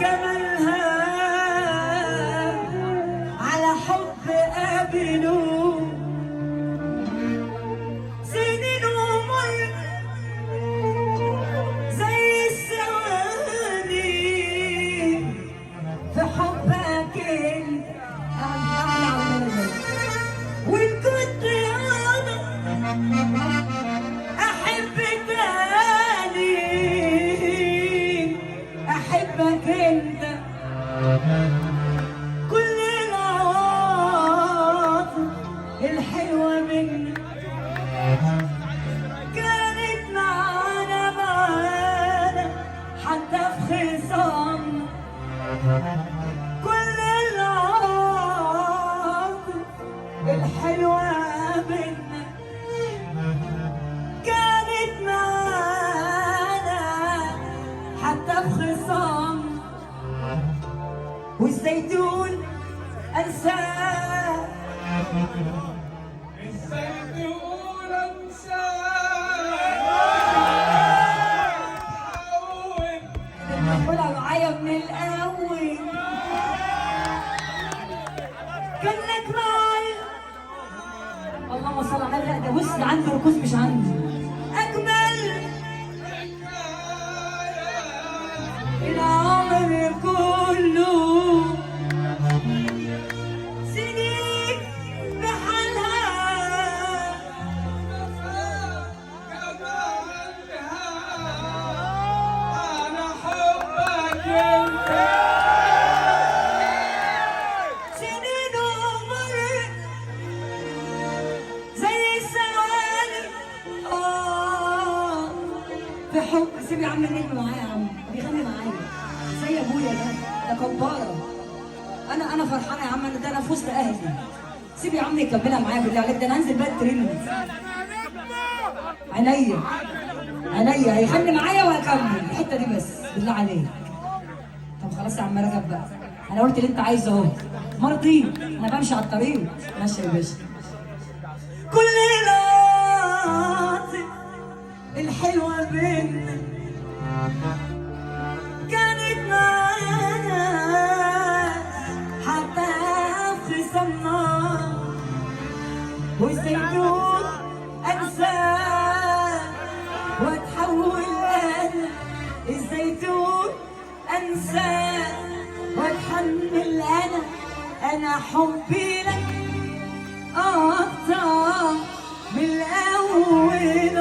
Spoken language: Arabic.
جمالها على حب قابلوا سنين ومر زي الثواني في حبك انت وان كنت انا احب تاني احبك انت كل العواطف الحلوه منك كانت معانا حتى في خصام كل العواطف الحلوه منك كانت معانا حتى في خصام والزيتون انساه الزيتون انساه تقولها معايا من الاول كانك معايا اللهم صل على النبي. لا ده بص ده عندي ركوز مش عندي اجمل العمر كله سنين بحالها انا حبك انت سنين ومرت زي الثواني في حب. سيب يا عم النجم معايا يا عم بيغني معايا زي ابويا ده كباره. انا فرحانه يا عم ده انا في وسط اهلي. سيب يا عم يكملها معايا بالله عليك ده انا هنزل بقى الترند. عينيا هيغني معايا وهكمل الحته دي بس بالله عليك. طب خلاص يا عم رجب بقى انا قلت اللي انت عايزه اهو مرضي انا بمشي على الطريق ماشي يا باشا. كل العاطف الحلوه بينا كانت معانا حتى في صمنا والزيتون انساه واتحول انا الزيتون انساه واتحمل انا حبي لك اكتر من الاول